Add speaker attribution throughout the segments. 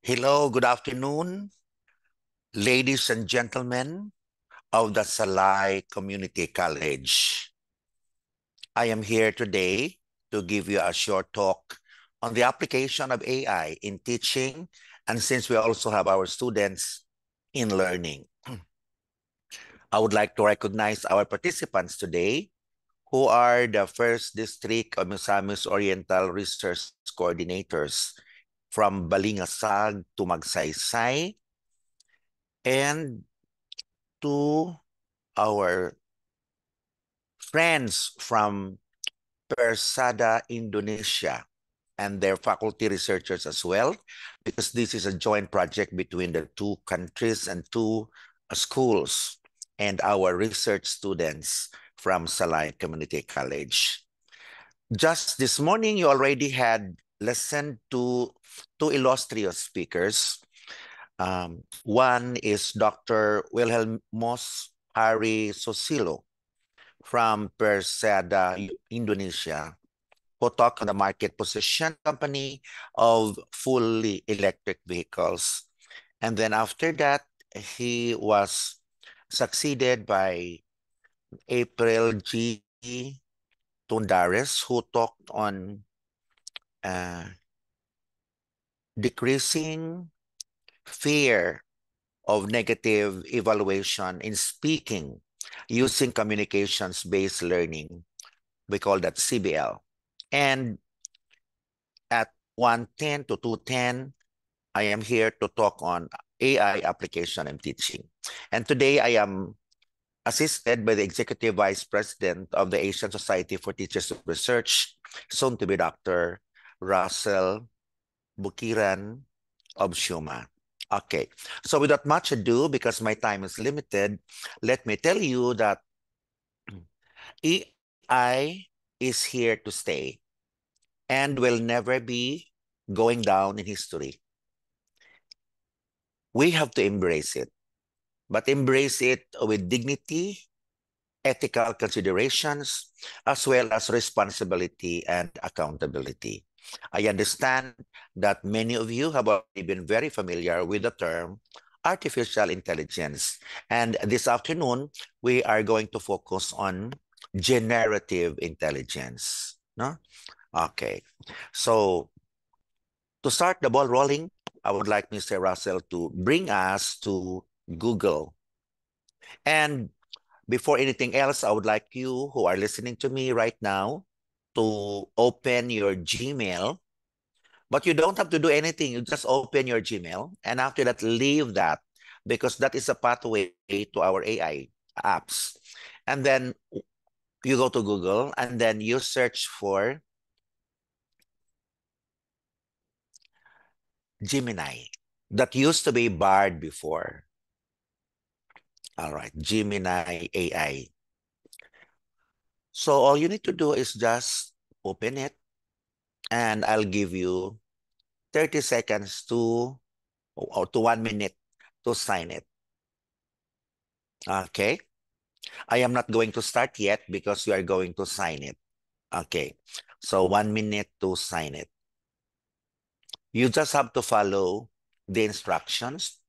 Speaker 1: Hello, good afternoon, ladies and gentlemen of the Salai Community College. I am here today to give you a short talk on the application of AI in teaching, and since we also have our students in learning. I would like to recognize our participants today, who are the First District of Misamis Oriental Research Coordinators from Balingasag to Magsaysay, and to our friends from Persada, Indonesia, and their faculty researchers as well, because this is a joint project between the two countries and two schools and our research students from Salai Community College. Just this morning, you already had listened to two illustrious speakers. One is Dr. Wilhelm Moss Hari Sosilo from Persada, Indonesia, who talked on the market position company of fully electric vehicles. And then after that, he was succeeded by April G. Tundares, who talked on decreasing fear of negative evaluation in speaking using communications-based learning. We call that CBL. And at 1:10 to 2:10, I am here to talk on AI application and teaching. And today I am assisted by the Executive Vice President of the Asian Society for Teachers of Research, soon to be Dr. Russell Bukiran of Shuma. Okay, so without much ado, because my time is limited, let me tell you that AI is here to stay and will never be going down in history. We have to embrace it, but embrace it with dignity, ethical considerations, as well as responsibility and accountability. I understand that many of you have already been very familiar with the term artificial intelligence. And this afternoon, we are going to focus on generative intelligence. No? Okay. So to start the ball rolling, I would like Mr. Russell to bring us to Google. And before anything else, I would like you who are listening to me right now to open your Gmail. But you don't have to do anything. You just open your Gmail. And after that, leave that, because that is a pathway to our AI apps. And then you go to Google and then you search for Gemini. That used to be Bard before. All right, Gemini AI. So all you need to do is just open it, and I'll give you 30 seconds to, or to 1 minute to sign it. Okay. I am not going to start yet because you are going to sign it. Okay. So 1 minute to sign it. You just have to follow the instructions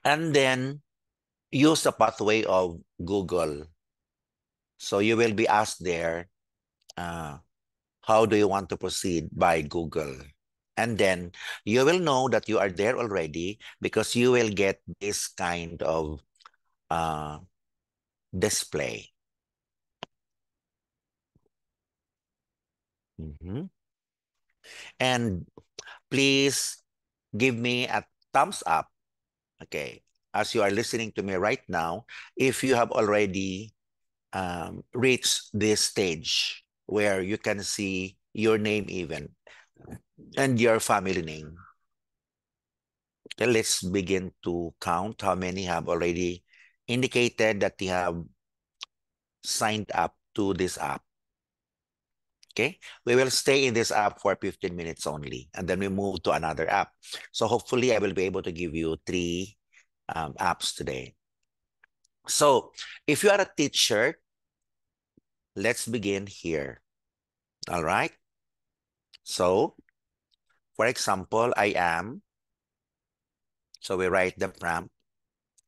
Speaker 1: and then use the pathway of Google. So you will be asked there, how do you want to proceed by Google? And then you will know that you are there already because you will get this kind of display. And please give me a thumbs up, okay, as you are listening to me right now, if you have already reached this stage where you can see your name even and your family name. Okay, let's begin to count how many have already indicated that they have signed up to this app. Okay, we will stay in this app for 15 minutes only, and then we move to another app. So hopefully I will be able to give you 3 apps today. So if you are a teacher, let's begin here. All right. So for example, I am So we write the prompt,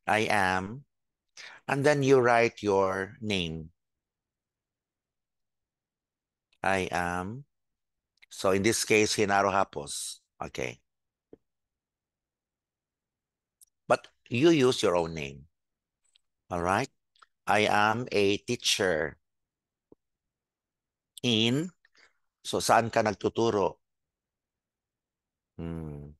Speaker 1: I am, and then you write your name. I am. So in this case, Hinaro Hapos. Okay. But you use your own name. All right. I am a teacher in, so saan ka nagtuturo? Hmm.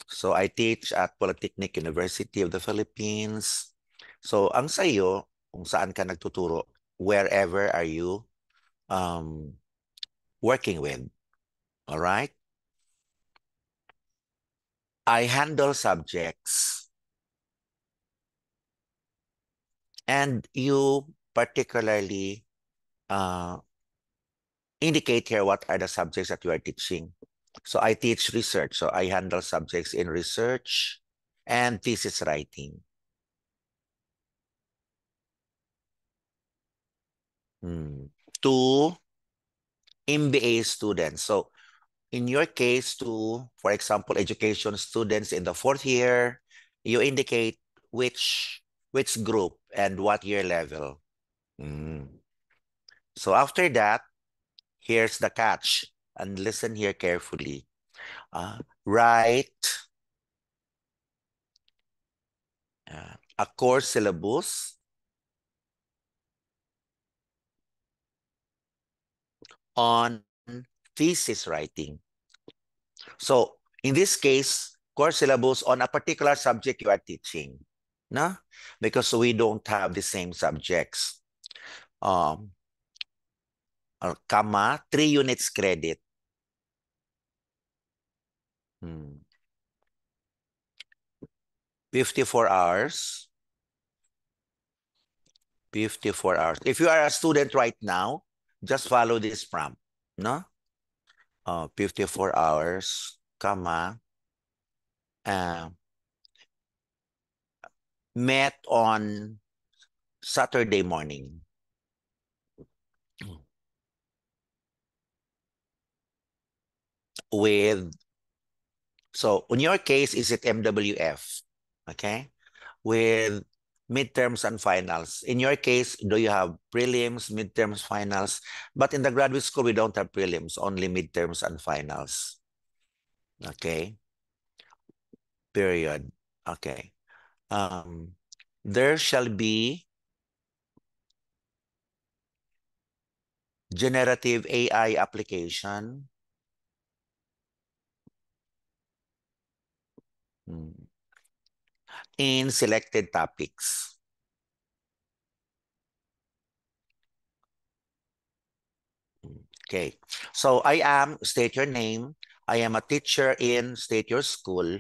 Speaker 1: So I teach at Polytechnic University of the Philippines. So ang sa'yo, kung saan ka nagtuturo, wherever are you um, working with? All right? I handle subjects, and you particularly uh, indicate here what are the subjects that you are teaching. So I teach research. So I handle subjects in research and thesis writing. To MBA students. So in your case, to, for example, education students in the fourth year, you indicate which group and what year level. So after that, here's the catch, and listen here carefully. Write a course syllabus on thesis writing. So in this case, course syllabus on a particular subject you are teaching, no? Because we don't have the same subjects. Comma, 3 units credit. 54 hours. 54 hours. If you are a student right now, just follow this prompt, no? 54 hours, comma, uh, met on Saturday morning. With, so in your case, is it MWF? Okay. With midterms and finals. In your case, do you have prelims, midterms, finals? But in the graduate school, we don't have prelims, only midterms and finals. Okay. Period. Okay. There shall be generative AI application in selected topics. Okay. So I am, state your name. I am a teacher in, state your school.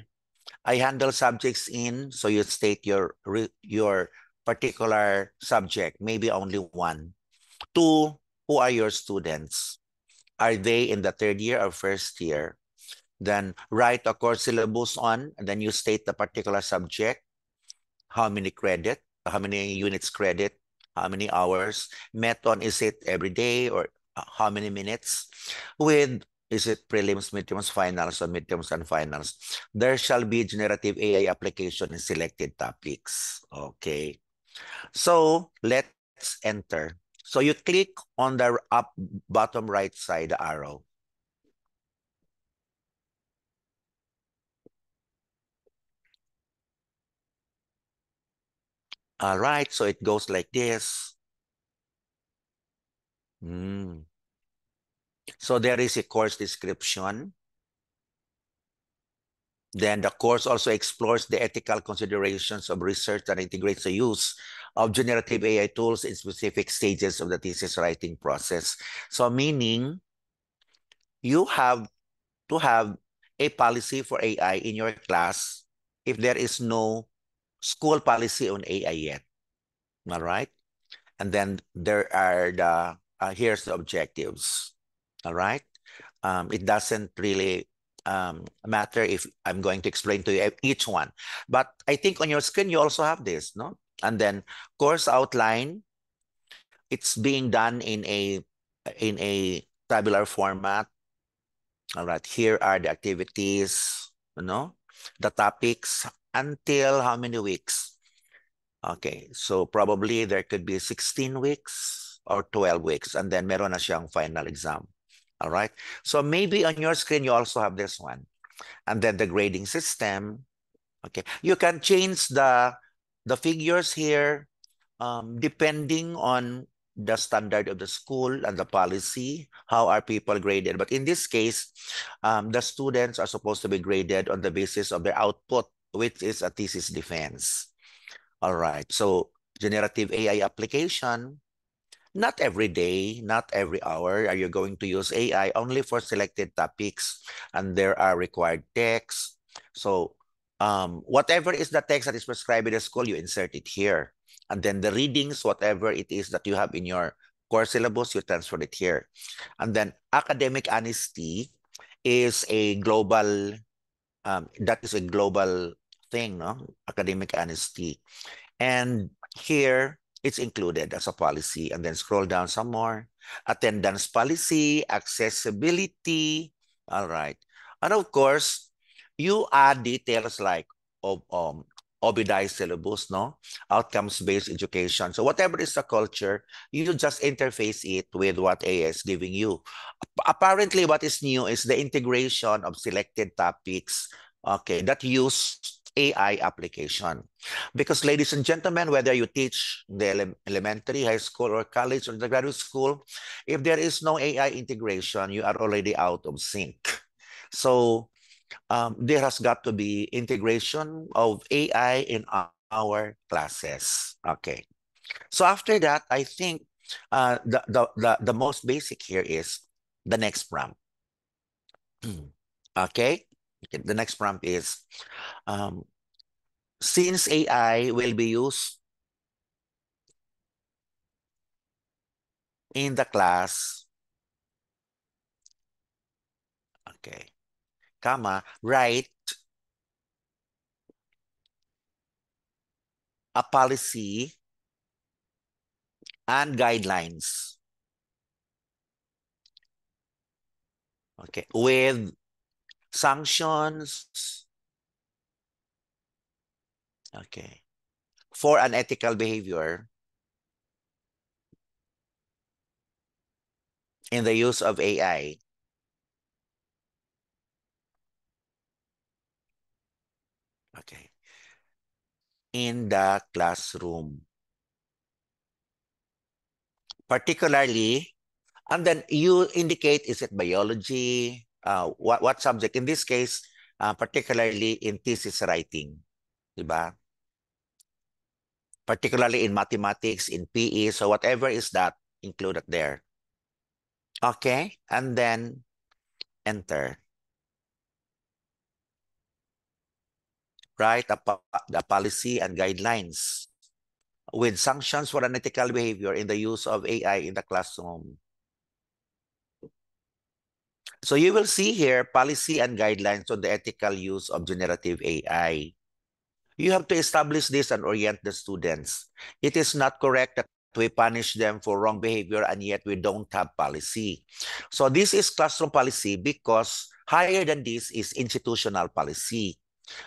Speaker 1: I handle subjects in, so you state your particular subject, maybe only one. Two, who are your students? Are they in the third year or first year? Then write a course syllabus on, and then you state the particular subject, how many credit, how many units credit, how many hours. Met on, is it every day or how many minutes? With, is it prelims, midterms, finals, or midterms and finals? There shall be generative AI application in selected topics. Okay. So let's enter. So you click on the up bottom right side arrow. All right, so it goes like this. So there is a course description. Then the course also explores the ethical considerations of research and integrates the use of generative AI tools in specific stages of the thesis writing process. So meaning you have to have a policy for AI in your class if there is no school policy on AI yet. All right. And then there are the, here's the objectives. All right. It doesn't really matter if I'm going to explain to you each one. But I think on your screen, you also have this, no? And then course outline, it's being done in a tabular format. All right, here are the activities, you know? the topics until how many weeks? Okay, so probably there could be 16 weeks or 12 weeks, and then meron na siyang final exam. All right, so maybe on your screen you also have this one. And then the grading system. Okay, you can change the figures here depending on the standard of the school and the policy. How are people graded? But in this case, the students are supposed to be graded on the basis of their output, which is a thesis defense. All right, so generative AI application. Not every day, not every hour are you going to use AI, only for selected topics, and there are required texts. So whatever is the text that is prescribed in the school, you insert it here. And then the readings, whatever it is that you have in your core syllabus, you transfer it here. And then academic honesty is a global, that is a global thing, no? Academic honesty. And here, it's included as a policy. And then scroll down some more. Attendance policy, accessibility. All right. And of course, you add details like OBIDI syllabus, no? Outcomes-based education. So whatever is the culture, you just interface it with what AI is giving you. Apparently, what is new is the integration of selected topics, okay, that use AI application. Because ladies and gentlemen, whether you teach the elementary, high school, or college, or the graduate school, if there is no AI integration, you are already out of sync. So there has got to be integration of AI in our classes. Okay. So after that, I think the most basic here is the next prompt. Okay. The next prompt is, um, since AI will be used in the class, okay, comma, write a policy and guidelines, okay, with sanctions, okay, for unethical behavior in the use of AI. Okay, in the classroom. Particularly, and then you indicate, is it biology? What subject? In this case, particularly in thesis writing, diba? Particularly in mathematics, in PE, so whatever is that, included there. Okay, and then enter. Write the policy and guidelines with sanctions for unethical behavior in the use of AI in the classroom. So you will see here policy and guidelines on the ethical use of generative AI. You have to establish this and orient the students. It is not correct that we punish them for wrong behavior and yet we don't have policy. So this is classroom policy because higher than this is institutional policy.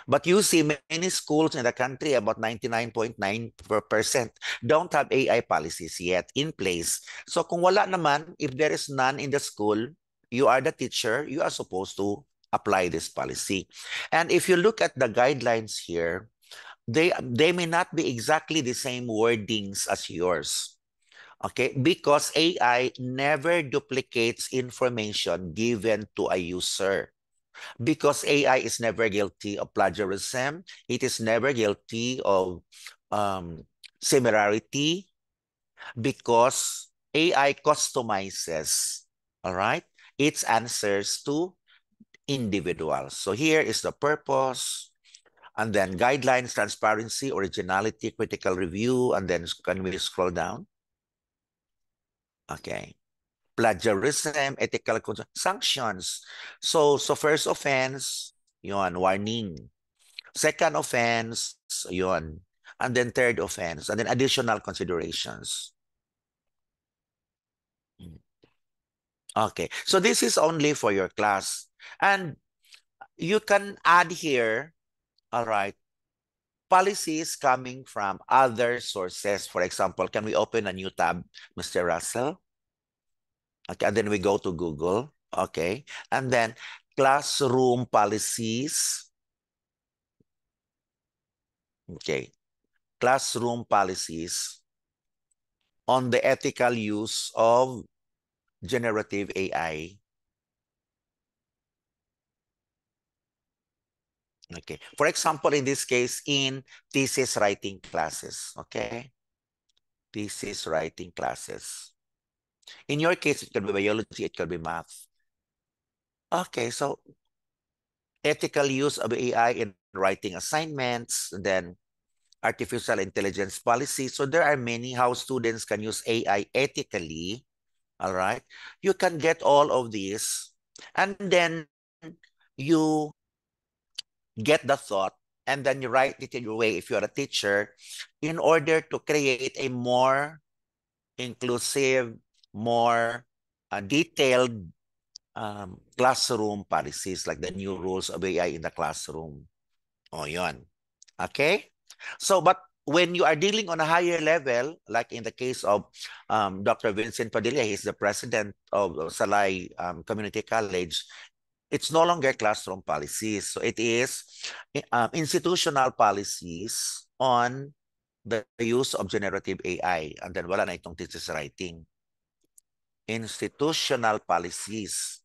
Speaker 1: But you see many schools in the country, about 99.9%, don't have AI policies yet in place. So kung wala naman, if there is none in the school, you are the teacher, you are supposed to apply this policy. And if you look at the guidelines here, they may not be exactly the same wordings as yours. Okay, because AI never duplicates information given to a user. Because AI is never guilty of plagiarism, it is never guilty of similarity, because AI customizes, all right, its answers to individuals. So here is the purpose, and then guidelines, transparency, originality, critical review, and then can we scroll down? Okay. Plagiarism, ethical sanctions. So first offense, yun, warning. Second offense, yun. And then third offense, and then additional considerations. Okay, so this is only for your class. And you can add here All right. Policies coming from other sources. For example, can we open a new tab, Mr. Russell? Okay, and then we go to Google. Okay, and then classroom policies. Okay, classroom policies on the ethical use of generative AI. Okay, for example, in this case, in thesis writing classes. Okay, thesis writing classes. In your case, it could be biology, it could be math. Okay, so ethical use of AI in writing assignments, then artificial intelligence policy. So there are many how students can use AI ethically. All right. You can get all of these, and then you get the thought, and then you write it in your way if you're a teacher in order to create a more inclusive, more detailed classroom policies like the new rules of AI in the classroom. O, yun. Okay? So, but when you are dealing on a higher level, like in the case of Dr. Vincent Padilla, he's the president of Salay Community College, it's no longer classroom policies. So it is institutional policies on the use of generative AI. And then wala na itong thesis writing. Institutional policies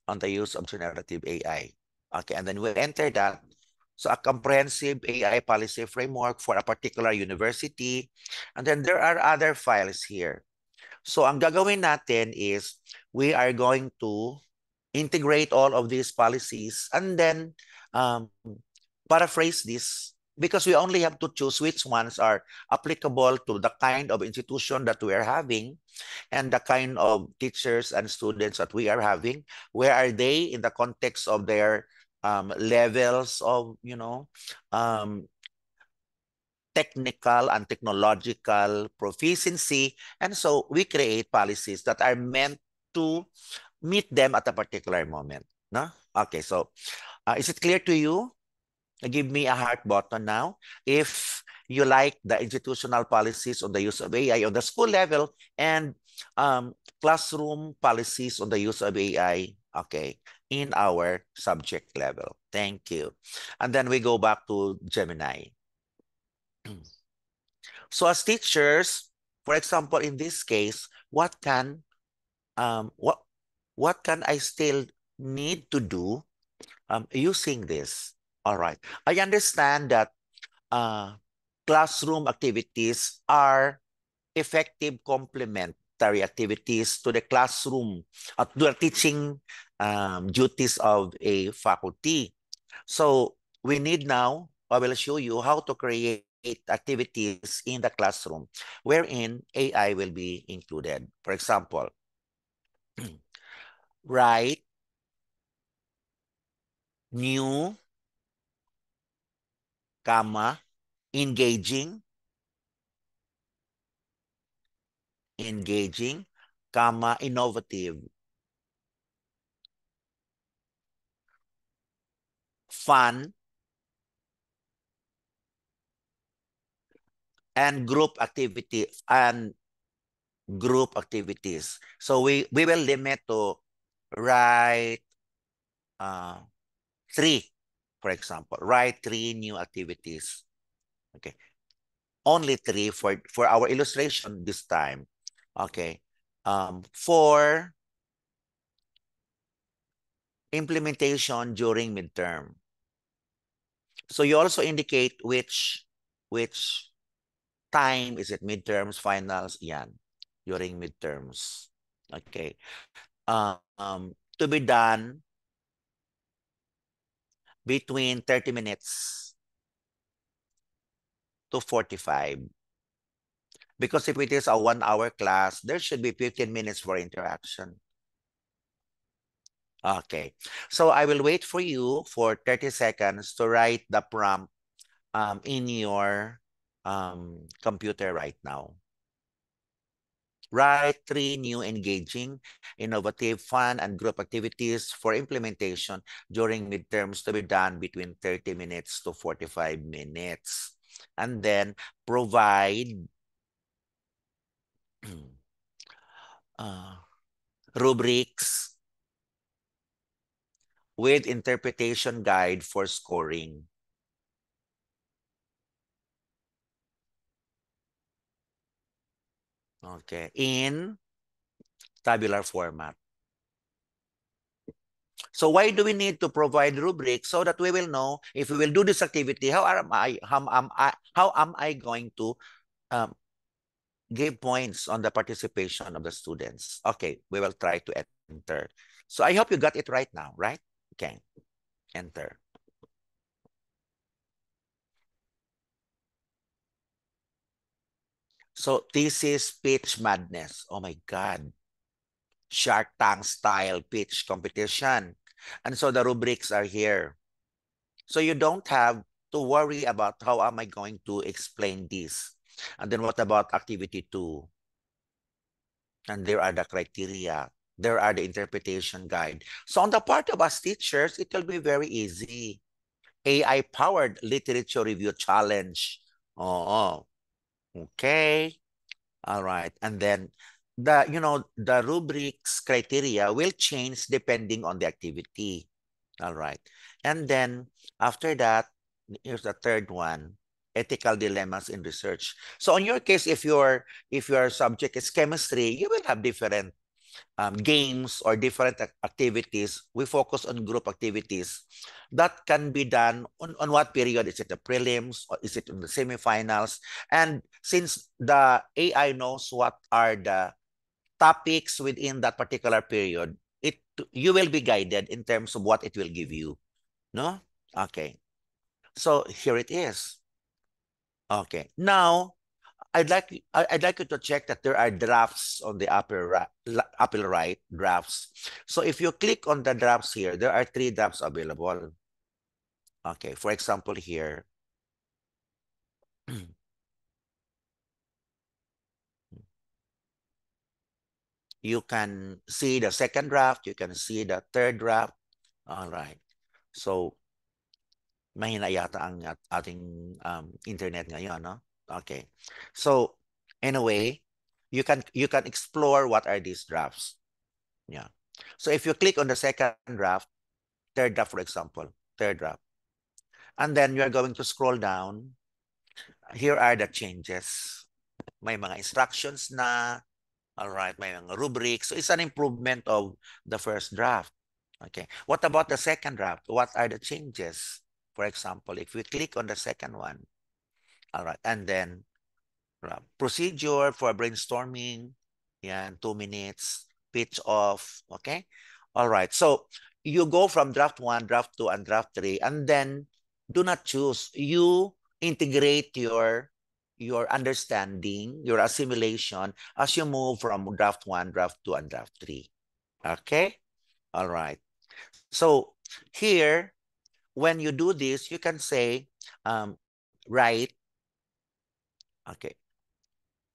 Speaker 1: on the use of generative AI. Okay, and then we enter that. So a comprehensive AI policy framework for a particular university. And then there are other files here. So ang gagawin natin is we are going to integrate all of these policies and then paraphrase this because we only have to choose which ones are applicable to the kind of institution that we are having and the kind of teachers and students that we are having. Where are they in the context of their levels of, technical and technological proficiency. And so we create policies that are meant to meet them at a particular moment. No? Okay, so is it clear to you? Give me a heart button now if you like the institutional policies on the use of AI on the school level and classroom policies on the use of AI, okay, in our subject level. Thank you. And then we go back to Gemini. So as teachers, for example, in this case, what can I still need to do using this? All right. I understand that classroom activities are effective complementary activities to the classroom, to the teaching duties of a faculty. So we need now, I will show you how to create activities in the classroom wherein AI will be included. For example, write new, comma, engaging, comma, innovative, fun, and group activities. So we will limit to write three, for example, write three new activities. Okay, only three for our illustration this time. Okay, for implementation during midterm. So you also indicate which time is it, midterms, finals, yan, during midterms. Okay, to be done between 30 minutes to 45. Because if it is a 1-hour class, there should be 15 minutes for interaction. Okay. So I will wait for you for 30 seconds to write the prompt in your computer right now. Write 3 new engaging, innovative, fun, and group activities for implementation during midterms to be done between 30 minutes to 45 minutes. And then provide uh, rubrics with interpretation guide for scoring. Okay, in tabular format. So why do we need to provide rubrics? So that we will know if we will do this activity, how am I going to um, give points on the participation of the students? Okay, we will try to enter. So I hope you got it right now, right? Okay, enter. So this is pitch madness. Oh my God. Shark Tank style pitch competition. And so the rubrics are here. So you don't have to worry about how am I going to explain this. And then what about activity 2? And there are the criteria. There are the interpretation guide. So on the part of us teachers, it will be very easy. AI-powered literature review challenge. Oh, okay. All right. And then the rubrics criteria will change depending on the activity. All right. And then after that, here's the third one, ethical dilemmas in research. So in your case, if your subject is chemistry, you will have different games or different activities. We focus on group activities that can be done on what period? Is it the prelims or is it in the semifinals? And since the AI knows what are the topics within that particular period, you will be guided in terms of what it will give you. No? Okay. So here it is. Okay. Now, I'd like you to check that there are drafts on the upper right drafts. So if you click on the drafts here, there are 3 drafts available. Okay, for example here, you can see the second draft, you can see the third draft. All right. So mahina yata ang ating internet ngayon, no? Okay. So anyway, you can explore what are these drafts. Yeah. So if you click on the second draft, third draft, for example, third draft, and then you're going to scroll down. Here are the changes. May mga instructions na, all right, may mga rubrics. So it's an improvement of the first draft. Okay. What about the second draft? What are the changes? For example, if we click on the second one, all right, and then procedure for brainstorming, yan, 2 minutes, pitch off, okay? All right, so you go from draft 1, draft 2, and draft 3, and then do not choose. You integrate your understanding, your assimilation as you move from draft 1, draft 2, and draft 3. Okay? All right. So here, when you do this, you can say, write, okay,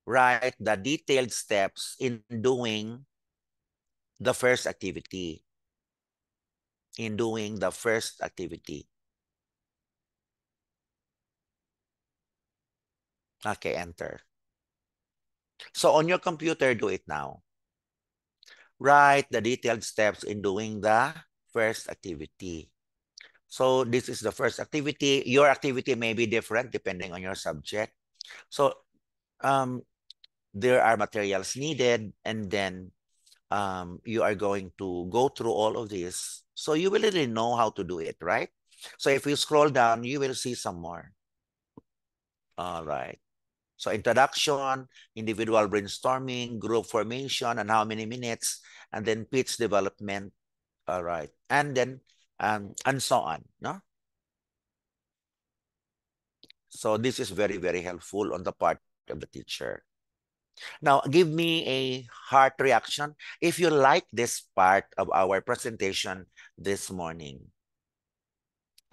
Speaker 1: write the detailed steps in doing the first activity. In doing the first activity. Okay, enter. So on your computer, do it now. Write the detailed steps in doing the first activity. So this is the first activity. Your activity may be different depending on your subject. So there are materials needed, and then you are going to go through all of this. So you will really know how to do it, right? So if you scroll down, you will see some more. All right. So introduction, individual brainstorming, group formation, and how many minutes, and then pitch development. All right. And then, and so on. No? So this is very, very helpful on the part of the teacher. Now, give me a heart reaction if you like this part of our presentation this morning.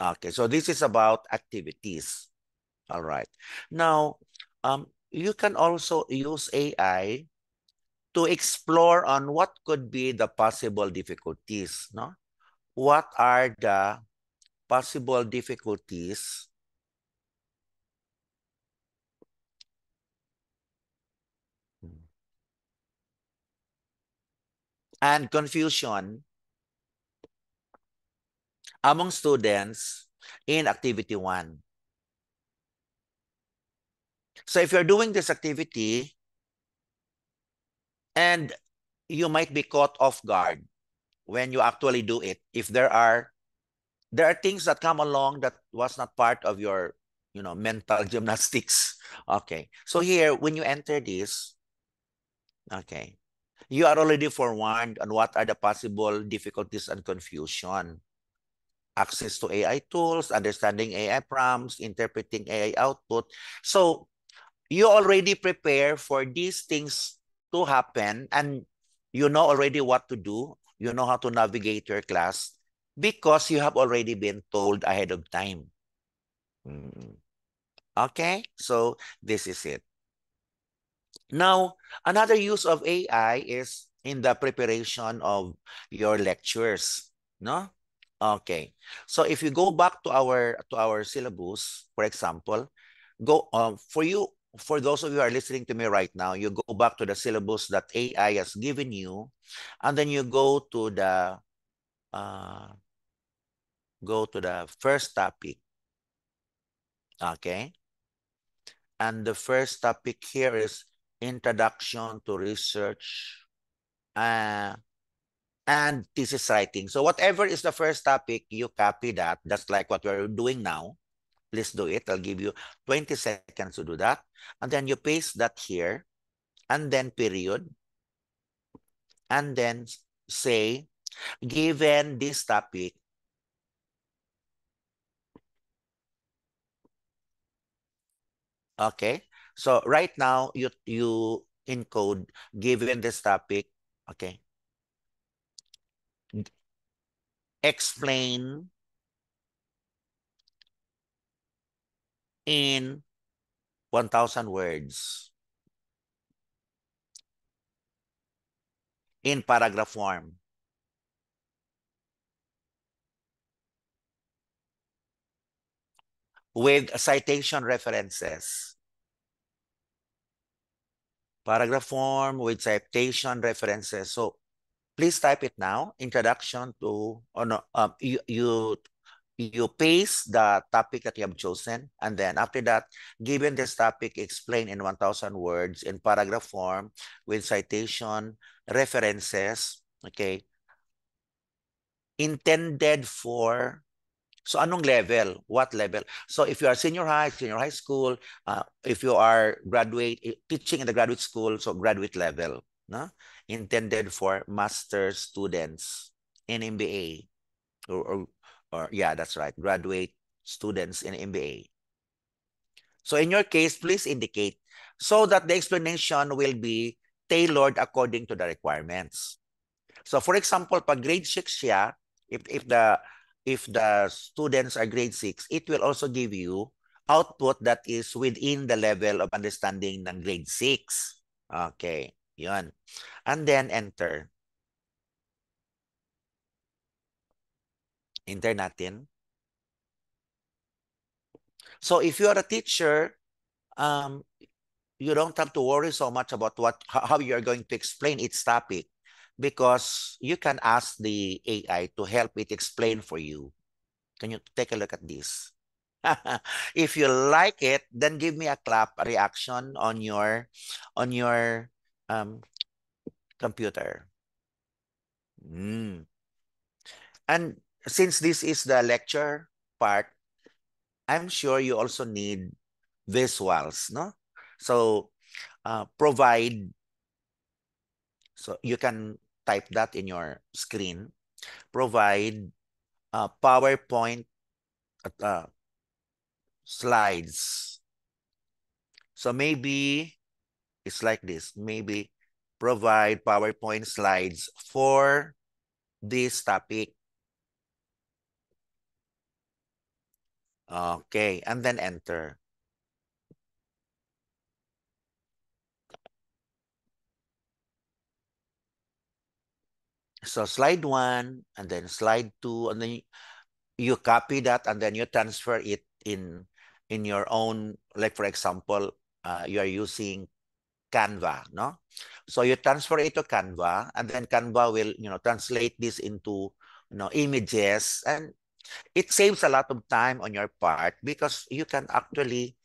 Speaker 1: Okay, so this is about activities. All right. Now, you can also use AI to explore on what could be the possible difficulties, no? What are the possible difficulties and confusion among students in activity 1? So if you're doing this activity and you might be caught off guard when you actually do it, if there are things that come along that was not part of your, mental gymnastics. Okay. So here, when you enter this, okay, you are already forewarned on what are the possible difficulties and confusion. Access to AI tools, understanding AI prompts, interpreting AI output. So you already prepare for these things to happen, and you know already what to do. You know how to navigate your class because you have already been told ahead of time. Okay, so this is it. Now, another use of AI is in the preparation of your lectures, no? Okay. So if you go back to our syllabus, for example, for those of you who are listening to me right now, you go back to the syllabus that AI has given you, and then you uh, go to the first topic. Okay. And the first topic here is Introduction to Research uh, and Thesis Writing. So whatever is the first topic, you copy that. That's like what we're doing now. Please do it. I'll give you 20 seconds to do that. And then you paste that here, and then period, and then say, given this topic, okay? So right now, you encode, given this topic, okay? Explain in 1,000 words in paragraph form with citation references. Paragraph form with citation references. So please type it now. Introduction to, or no, you paste the topic that you have chosen, and then after that, given this topic, explain in 1,000 words in paragraph form with citation references. Okay, intended for. So anong level? What level? So if you are senior high school, if you are teaching in the graduate school, so graduate level, no? Intended for master students in MBA or yeah, that's right, graduate students in MBA. So in your case, please indicate so that the explanation will be tailored according to the requirements. So for example, pag grade 6 siya, if the students are grade 6, it will also give you output that is within the level of understanding ng grade 6. Okay, yun. And then enter. Enter natin. So if you are a teacher, um, you don't have to worry so much about how you're going to explain its topic, because you can ask the AI to help it explain for you. Can you take a look at this? If you like it, then give me a clap, a reaction on your um, computer. Mm. And since this is the lecture part, I'm sure you also need visuals, no? So provide, so you can type that in your screen, provide PowerPoint uh, slides. So maybe it's like this. Maybe provide PowerPoint slides for this topic. Okay, and then enter. So slide 1 and then slide 2, and then you copy that and then you transfer it in your own, like for example, you are using Canva, no? So you transfer it to Canva, and then Canva will, translate this into, images, and it saves a lot of time on your part because you can actually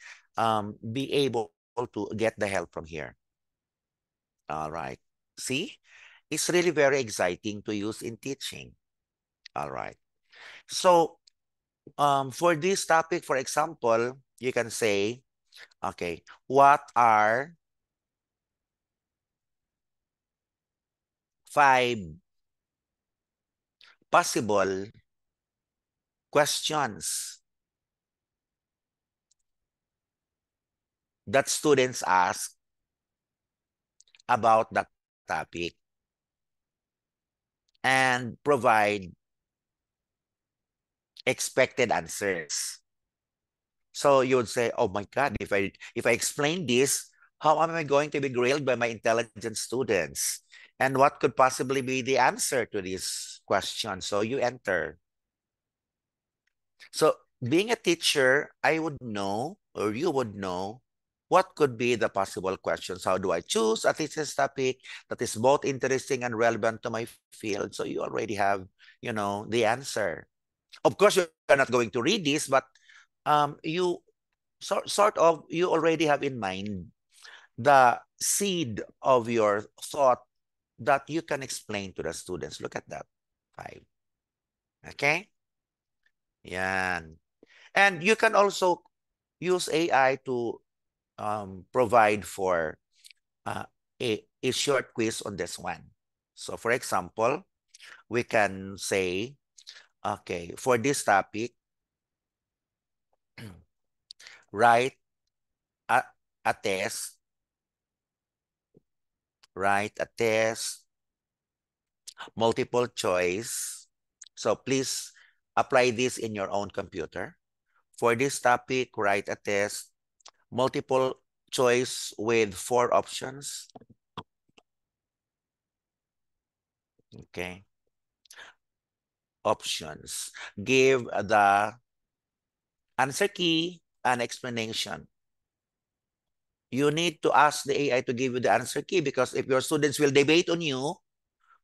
Speaker 1: be able to get the help from here. All right. See, it's really very exciting to use in teaching. All right. So for this topic, for example, you can say, okay, what are 5 possible questions that students ask about that topic and provide expected answers. So you would say, oh my God, if I explain this, how am I going to be grilled by my intelligent students? And what could possibly be the answer to this question? So you enter. So being a teacher, I would know, or you would know, what could be the possible questions? How do I choose a thesis topic that is both interesting and relevant to my field? So you already have, the answer. Of course, you're not going to read this, but you sort of, you already have in mind the seed of your thought that you can explain to the students. Look at that. 5. Okay? Yan. And you can also use AI to provide for uh, a short quiz on this one. So for example, we can say, okay, for this topic, write a, a test, write a test, multiple choice. So please apply this in your own computer. For this topic, write a test, multiple choice with 4 options. Okay. Options. Give the answer key and explanation. You need to ask the AI to give you the answer key because if your students will debate on you,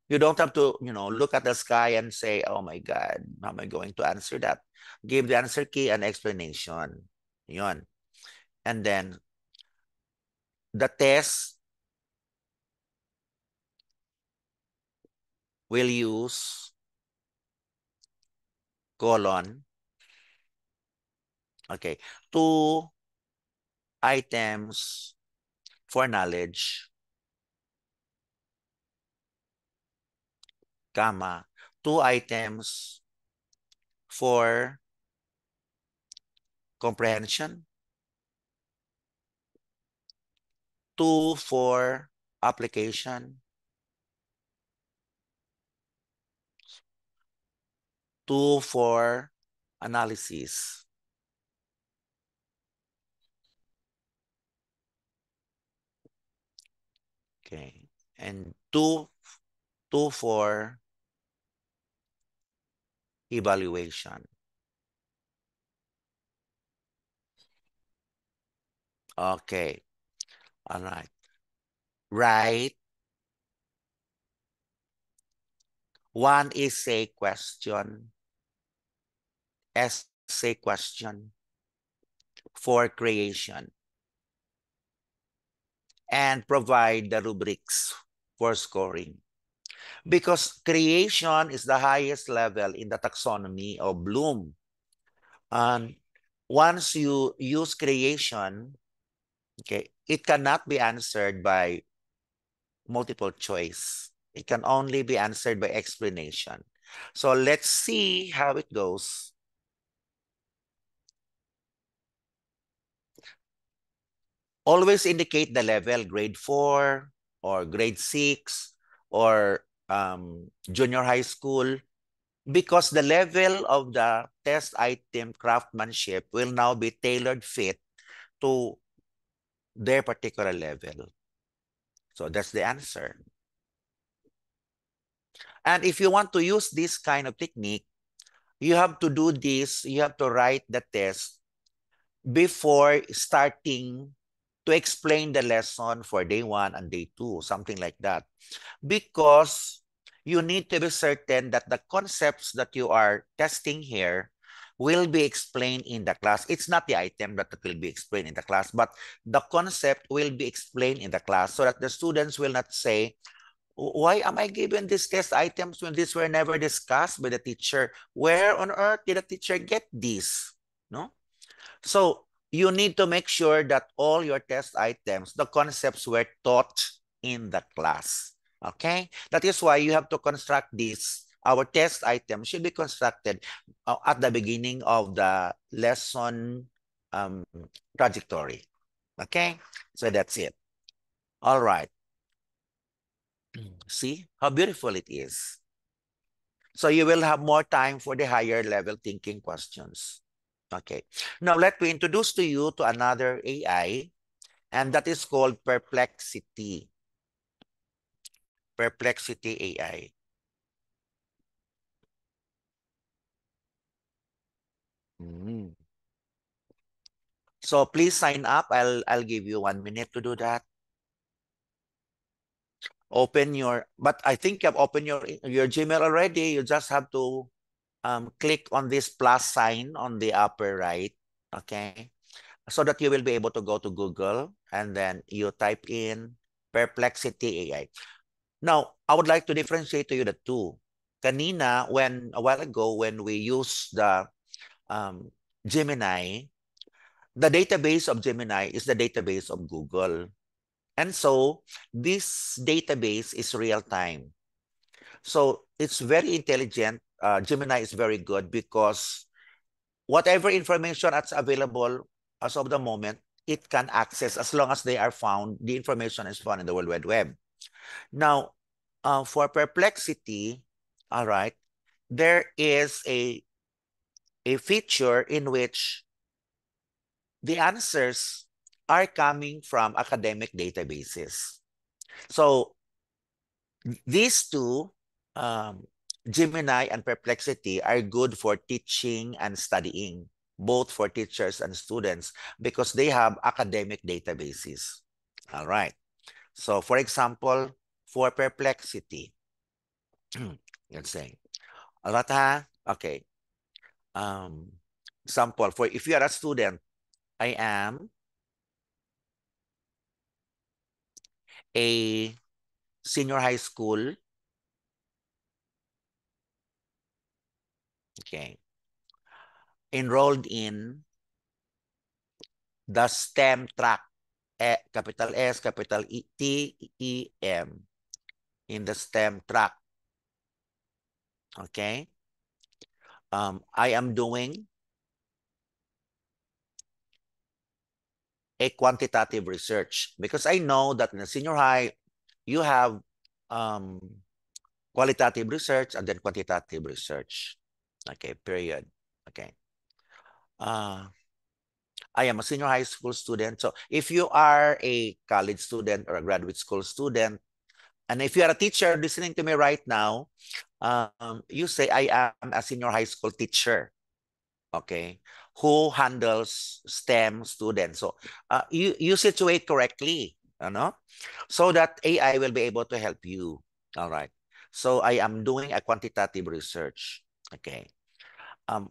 Speaker 1: you don't have to, look at the sky and say, oh my God, how am I going to answer that? Give the answer key and explanation. Yun. And then the test will use colon. Okay. 2 items for knowledge, comma, 2 items for comprehension, 2 for application, 2 for analysis. Okay. And 2 for evaluation. Okay. All right. Right. One is a question, essay question for creation, and provide the rubrics for scoring. Because creation is the highest level in the taxonomy of Bloom. And once you use creation, okay, it cannot be answered by multiple choice. It can only be answered by explanation. So let's see how it goes. Always indicate the level, grade 4 or grade 6 or junior high school, because the level of the test item craftsmanship will now be tailored fit to their particular level. So that's the answer. And if you want to use this kind of technique, you have to do this, you have to write the test before starting to explain the lesson for day 1 and day 2, something like that. Because you need to be certain that the concepts that you are testing here will be explained in the class. It's not the item that will be explained in the class, but the concept will be explained in the class so that the students will not say, why am I given these test items when these were never discussed by the teacher? Where on earth did the teacher get this? No? So you need to make sure that all your test items, the concepts were taught in the class. Okay? That is why you have to construct this. Our test items should be constructed at the beginning of the lesson um, trajectory. Okay? So that's it. All right. See how beautiful it is. So you will have more time for the higher level thinking questions. Okay. Now let me introduce to you to another AI, and that is called Perplexity. Perplexity AI. Mm. So please sign up. I'll give you 1 minute to do that. Open your, but I think you have opened your Gmail already. You just have to click on this plus sign on the upper right. Okay. So that you will be able to go to Google and then you type in Perplexity AI. Now, I would like to differentiate to you the two. Kanina, a while ago, when we used the Gemini, the database of Gemini is the database of Google. And so this database is real time. So it's very intelligent. Gemini is very good because whatever information that's available as of the moment, it can access as long as they are found, the information is found in the World Wide Web. Now, for Perplexity, all right, there is a feature in which the answers are coming from academic databases. So these two, Gemini and Perplexity, are good for teaching and studying, both for teachers and students, because they have academic databases. All right. So for example, for Perplexity, let's say, Alata, okay. Um, Example, for if you are a student, I am a senior high school, okay, enrolled in the STEM track, capital S, capital E, T, E, M, in the STEM track, okay? I am doing a quantitative research because I know that in the senior high, you have um, qualitative research and then quantitative research. Okay, period. Okay. Uh, I am a senior high school student. So if you are a college student or a graduate school student, and if you are a teacher listening to me right now, you say, I am a senior high school teacher, okay, who handles STEM students. So you situate correctly, you know, so that AI will be able to help you. All right. So I am doing a quantitative research. Okay. Um,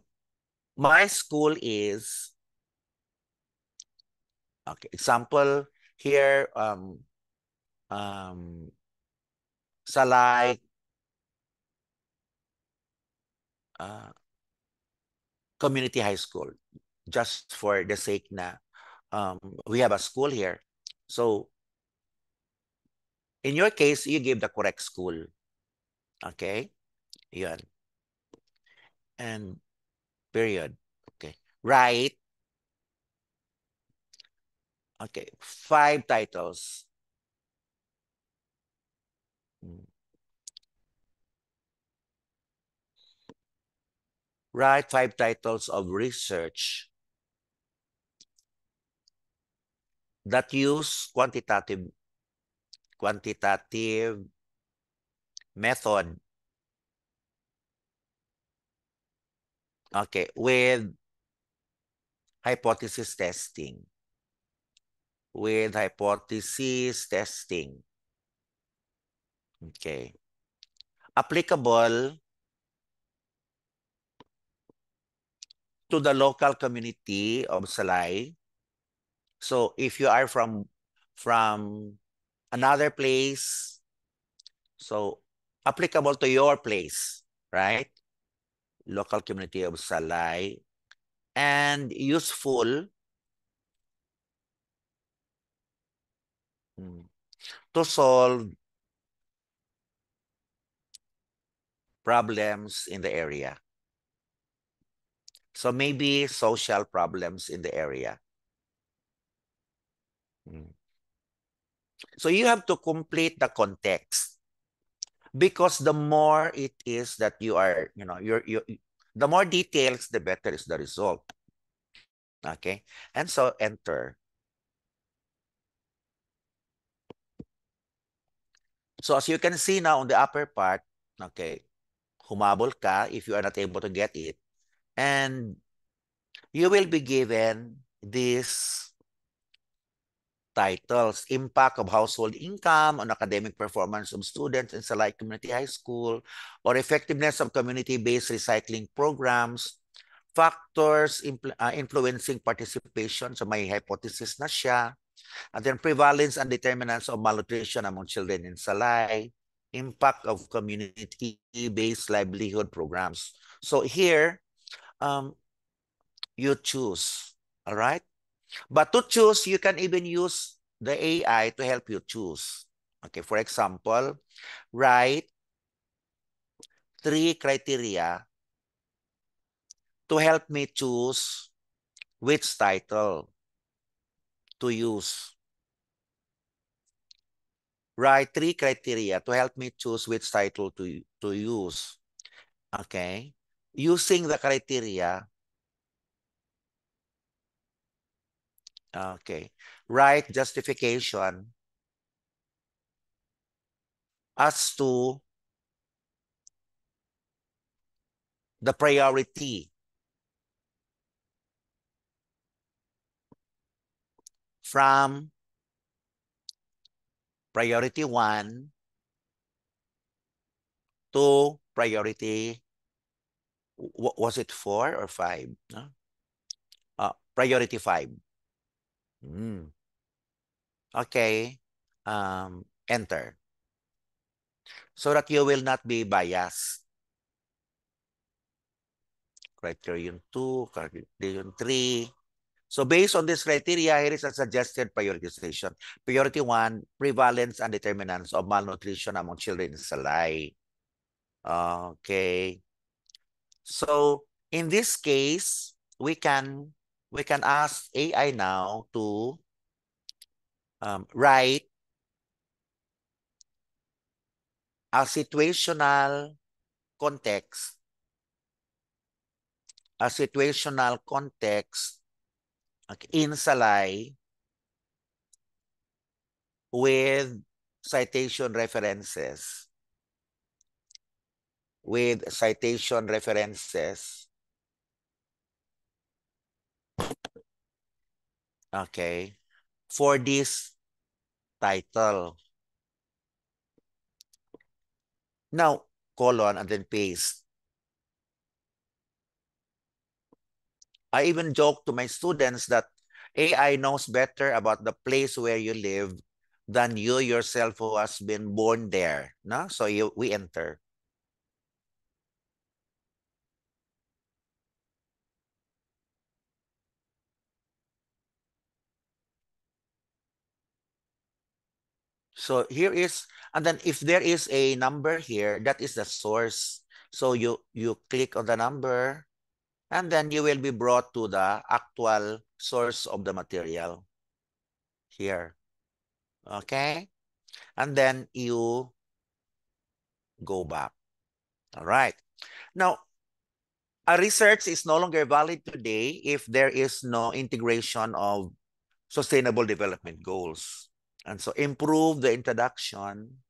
Speaker 1: my school is, okay, example here, um, Salai uh, Community High School, just for the sake na um, we have a school here. So in your case, you give the correct school. Okay? Yan. And period. Okay. Right. Okay. 5 titles. Mm. Write 5 titles of research that use quantitative method Okay, with hypothesis testing. With hypothesis testing. Okay. Applicable to the local community of Salay. So if you are from another place, so applicable to your place, right? Local community of Salay, and useful to solve problems in the area. So maybe social problems in the area. So you have to complete the context, because the more it is that you are, the more details, the better is the result. Okay, and so enter. So as you can see now on the upper part, okay, humabol ka if you are not able to get it, and you will be given these titles: impact of household income on academic performance of students in Salay Community High School, or effectiveness of community-based recycling programs, factors influencing participation. So may hypothesis na siya. And then prevalence and determinants of malnutrition among children in Salay, impact of community-based livelihood programs. So here, you choose, all right? But to choose, you can even use the AI to help you choose. Okay, for example, write 3 criteria to help me choose which title to use. Write 3 criteria to help me choose which title to use. Okay. Using the criteria, okay, write justification as to the priority from priority 1 to priority, was it 4 or 5? No? Priority 5. Okay. Enter. So that you will not be biased. Criterion 2, criterion 3. So based on this criteria, here is a suggested prioritization. Priority 1, prevalence and determinants of malnutrition among children in Salay. Okay. So in this case, we can ask AI now to write a situational context, in Salay with citation references. Okay, for this title. Now, colon and then paste. I even joke to my students that AI knows better about the place where you live than you yourself who has been born there. No? So we enter. So here is, and then if there is a number here, that is the source. So you click on the number, and then you will be brought to the actual source of the material here. Okay? And then you go back. All right. Now, a research is no longer valid today if there is no integration of sustainable development goals. And so improve the introduction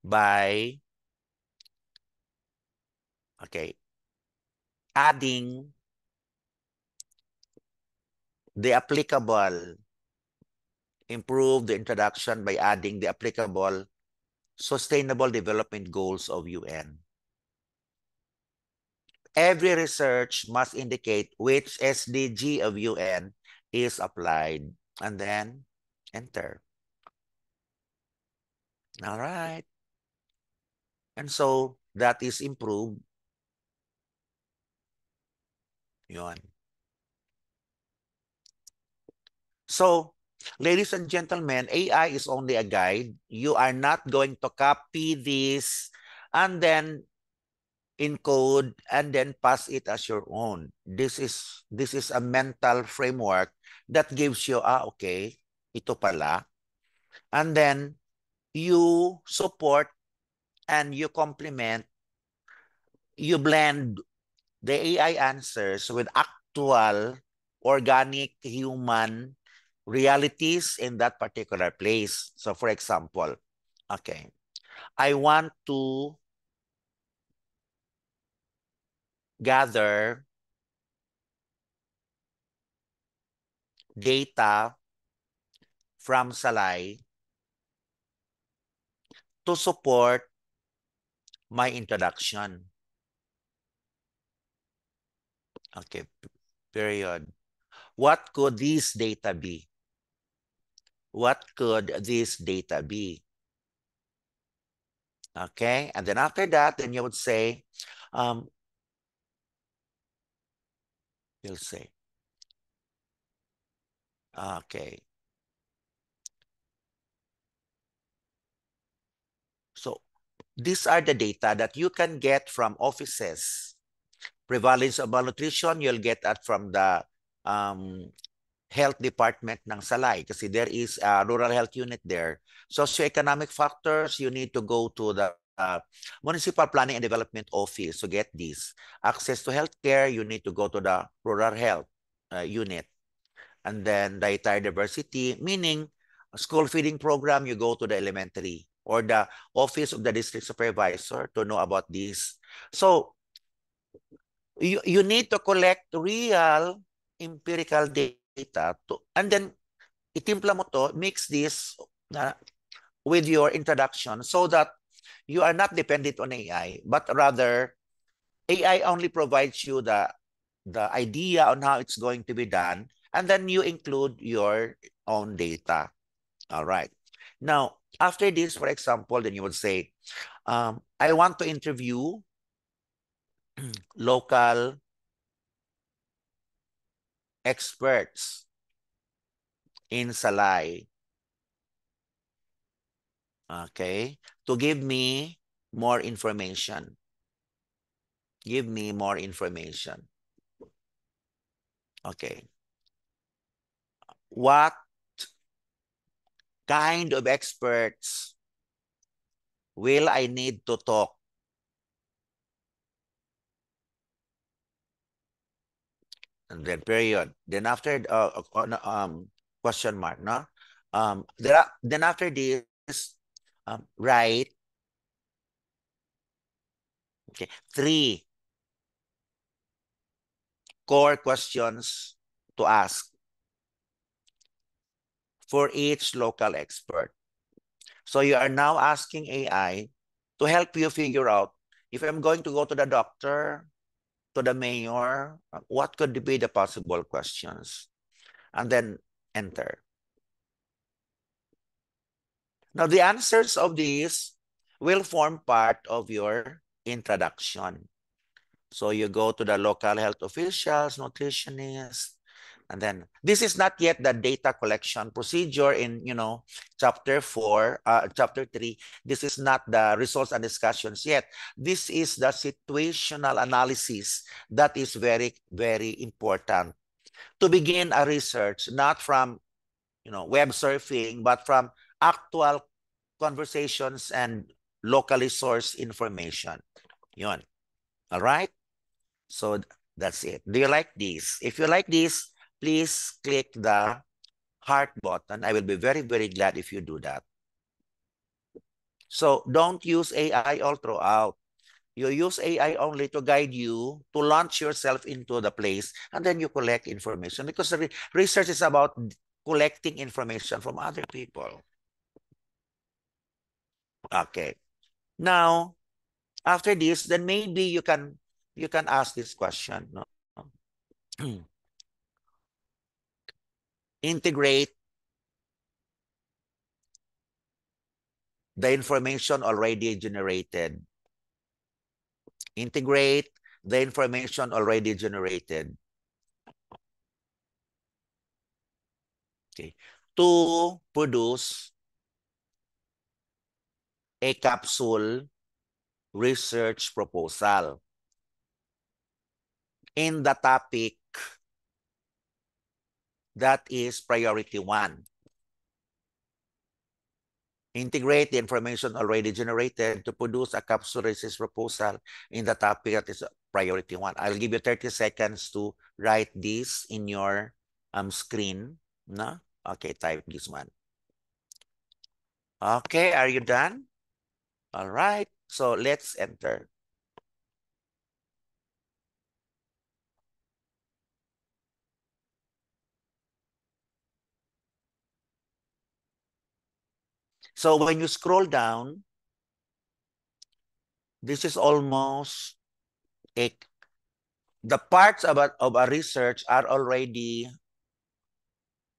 Speaker 1: by Okay. Adding the applicable, improve the introduction by adding the applicable Sustainable Development Goals of UN. Every research must indicate which SDG of UN is applied, and then enter. All right. And so that is improved. Yun. So, ladies and gentlemen, AI is only a guide. You are not going to copy this and then encode and then pass it as your own. This is a mental framework that gives you, okay, ito pala. And then you support and you complement, you blend the AI answers with actual organic human realities in that particular place. So for example, okay, I want to gather data from Salai to support my introduction. Okay, period. What could this data be? What could this data be? Okay, and then after that, then you would say, you'll say, okay. So these are the data that you can get from offices. Prevalence of malnutrition, you'll get that from the health department ng Salay kasi there is a rural health unit there. Socioeconomic factors, you need to go to the Municipal Planning and Development Office to get this. Access to healthcare, you need to go to the rural health unit. And then dietary diversity, meaning school feeding program, you go to the elementary or the office of the district supervisor to know about this. So you need to collect real empirical data and then itimpla mo to, mix this with your introduction so that you are not dependent on AI, but rather AI only provides you the idea on how it's going to be done, and then you include your own data. All right. Now, after this, for example, then you would say, I want to interview local experts in Salay, okay, to give me more information. Give me more information. Okay. What kind of experts will I need to talk? And then period. Then after question mark, no? Then after this, write, okay, 3 core questions to ask for each local expert. So you are now asking AI to help you figure out if I'm going to go to the doctor, to the mayor, what could be the possible questions? And then enter. Now, the answers of these will form part of your introduction. So you go to the local health officials, nutritionists, and then this is not yet the data collection procedure in, chapter 4, chapter 3. This is not the results and discussions yet. This is the situational analysis that is very, very important to begin a research, not from, web surfing, but from actual conversations and locally sourced information. Yun. All right? So that's it. Do you like this? If you like this, please click the heart button. I will be very, very glad if you do that. So don't use AI all throughout. You use AI only to guide you to launch yourself into the place, and then you collect information because the research is about collecting information from other people. Okay. Now, after this, then maybe you can ask this question. No? Integrate the information already generated. Integrate the information already generated. Okay. To produce a capsule research proposal in the topic that is priority 1. Integrate the information already generated to produce a capsule research proposal in the topic that is priority 1. I'll give you 30 seconds to write this in your screen. No? Okay, type this one. Okay, are you done? All right, so let's enter. So when you scroll down, this is almost the parts of a research are already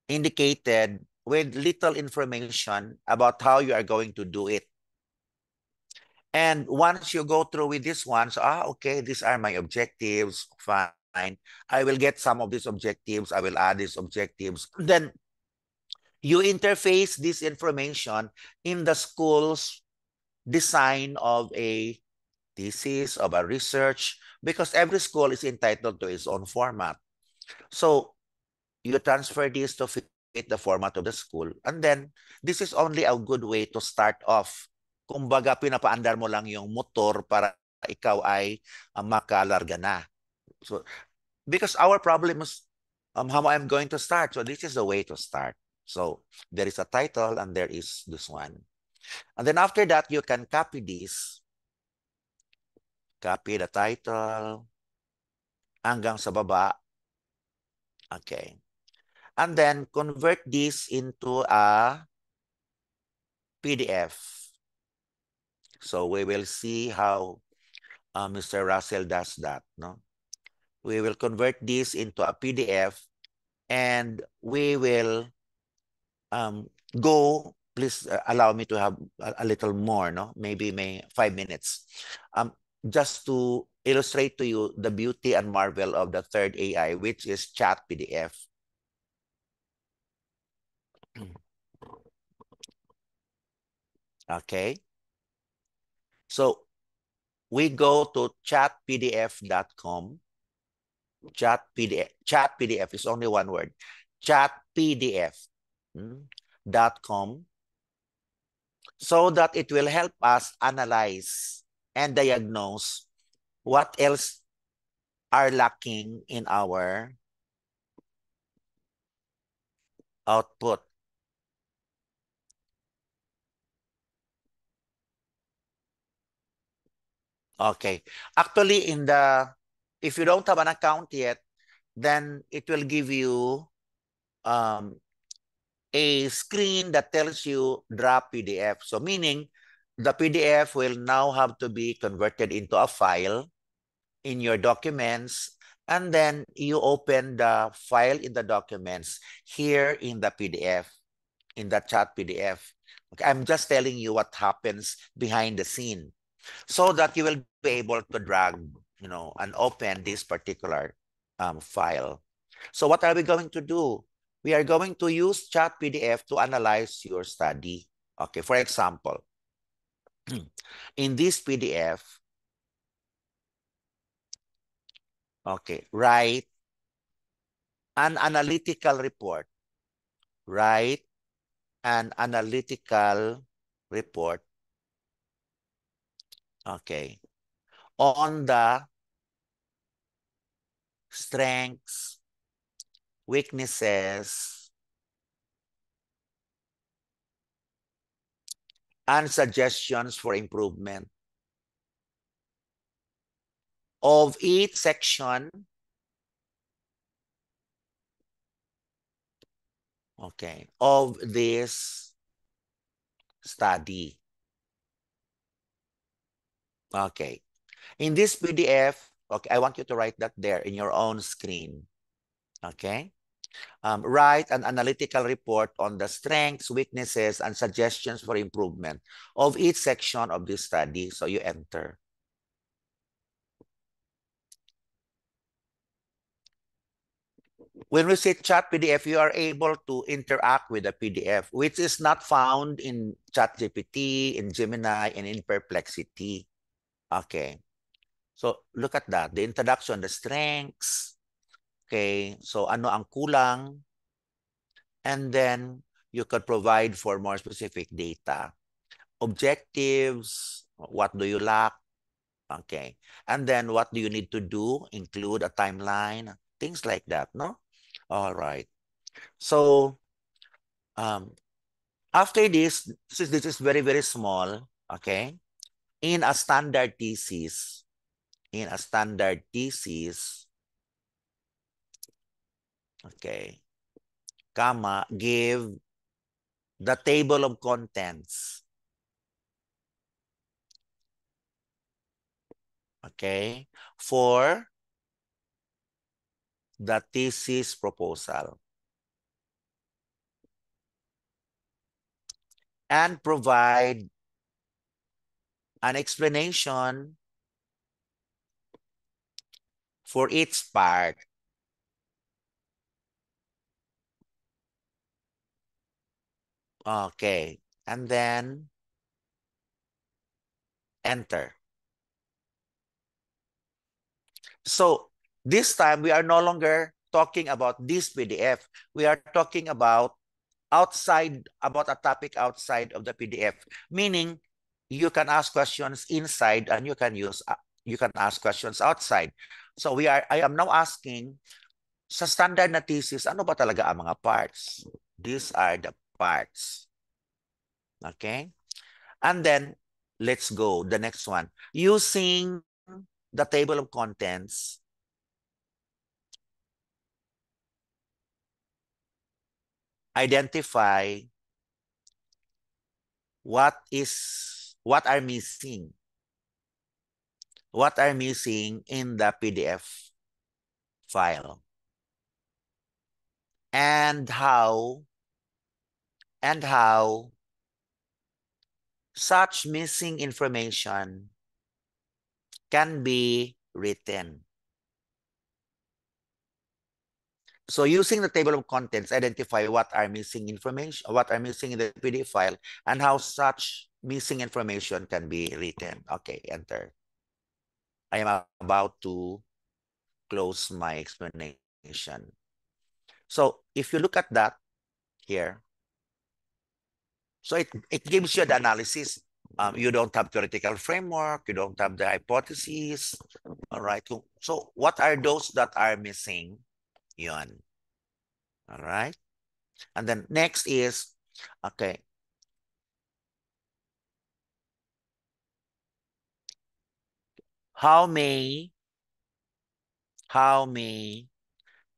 Speaker 1: indicated with little information about how you are going to do it. And once you go through with this one, so, okay, these are my objectives, fine. I will get some of these objectives. I will add these objectives. Then you interface this information in the school's design of a thesis, of a research, because every school is entitled to its own format. So you transfer this to fit the format of the school. And then, this is only a good way to start off. Kumbaga, pinapaandar mo lang yung motor para ikaw ay makalarga na. So, because our problem is how I'm going to start. So this is the way to start. So there is a title and there is this one. And then after that, you can copy this. Copy the title hanggang sa baba. Okay. And then convert this into a PDF. So we will see how Mr. Russell does that. No? We will convert this into a PDF and we will go. Please allow me to have a little more, no? Maybe 5 minutes. Just to illustrate to you the beauty and marvel of the third AI, which is Chat PDF. Okay. So we go to chatpdf.com. Chat PDF is only one word. Chatpdf.com, so that it will help us analyze and diagnose what else are lacking in our output. Okay. Actually, if you don't have an account yet, then it will give you um, a screen that tells you drop PDF. So meaning the PDF will now have to be converted into a file in your documents, and then you open the file in the documents here in the PDF, in the chat PDF. Okay, I'm just telling you what happens behind the scene so that you will be able to drag, and open this particular file. So what are we going to do? We are going to use chat PDF to analyze your study. Okay, for example, in this PDF, okay, write an analytical report. Write an analytical report, okay, on the strengths, weaknesses, and suggestions for improvement of each section, okay, of this study. Okay. In this PDF, okay, I want you to write that there in your own screen. Okay. Write an analytical report on the strengths, weaknesses, and suggestions for improvement of each section of this study. So you enter. When we say chat PDF, you are able to interact with the PDF, which is not found in ChatGPT, in Gemini, and in Perplexity. Okay. So look at that. The introduction, the strengths. Okay. So ano ang kulang? And then you could provide for more specific data. Objectives, what do you lack? Okay. And then what do you need to do? Include a timeline, things like that, no? All right. So um, after this, since this is very, very small, okay, in a standard thesis, okay, comma, give the table of contents, okay, for the thesis proposal. And provide an explanation for each part. Okay. And then enter. So this time we are no longer talking about this PDF. We are talking about about a topic outside of the PDF, meaning you can ask questions inside and you can ask questions outside. So I am now asking, sa standard na thesis, ano ba talaga ang mga parts? These are the parts. Okay? And then, let's go. The next one. Using the table of contents, identify what are missing. What are missing in the PDF file. And how such missing information can be written. So using the table of contents, identify what are missing information, what are missing in the PDF file, and how such missing information can be written. Okay, enter. I am about to close my explanation. So if you look at that here, so it gives you the analysis. You don't have theoretical framework, you don't have the hypotheses. All right. So what are those that are missing? Yun. All right. And then next is, okay, how may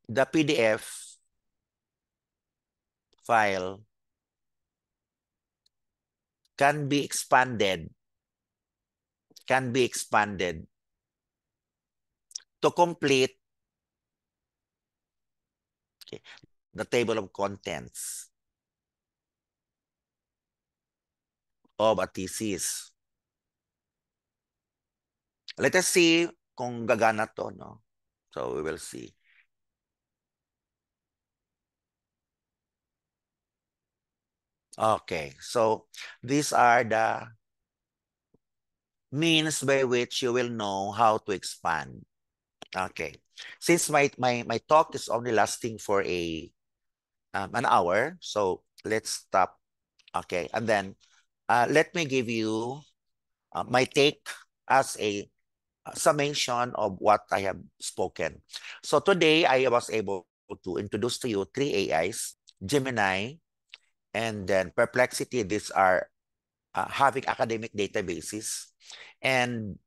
Speaker 1: the PDF file can be expanded to complete, okay, the table of contents of a thesis. Let us see kung gagana to, no? So we will see. Okay, so these are the means by which you will know how to expand. Okay, since my talk is only lasting for an hour, so let's stop. Okay, and then let me give you my take as a summation of what I have spoken. So today I was able to introduce to you 3 AIs, Gemini, and then Perplexity. These are having academic databases. And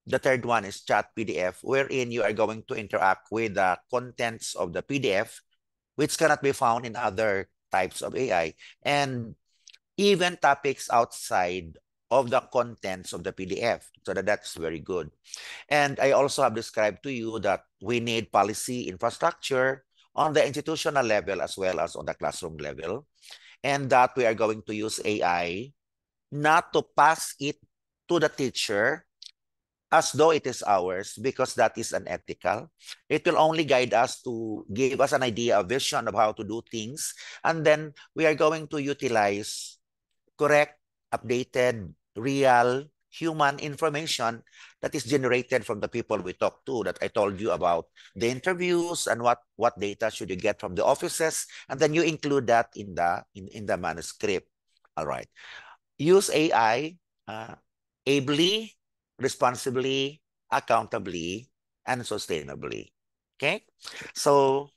Speaker 1: The third one is Chat PDF, wherein you are going to interact with the contents of the PDF, which cannot be found in other types of AI, and even topics outside of the contents of the PDF. So that's very good. And I also have described to you that we need policy infrastructure on the institutional level as well as on the classroom level, and that we are going to use AI not to pass it to the teacher as though it is ours, because that is unethical. It will only guide us to give us an idea, a vision of how to do things, and then we are going to utilize correct, updated, real, human information that is generated from the people we talk to, that I told you about the interviews and what data should you get from the offices, and then you include that in the manuscript. All right. Use AI ably, responsibly, accountably, and sustainably. Okay? So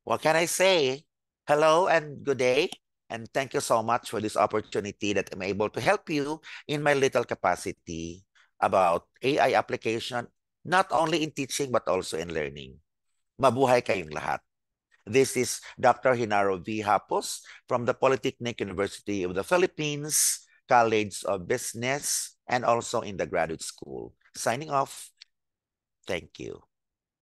Speaker 1: what can I say? Hello and good day. And thank you so much for this opportunity that I'm able to help you in my little capacity about AI application, not only in teaching but also in learning. Mabuhay kayong lahat. This is Dr. Hinaro V. Hapos from the Polytechnic University of the Philippines, College of Business, and also in the graduate school. Signing off. Thank you.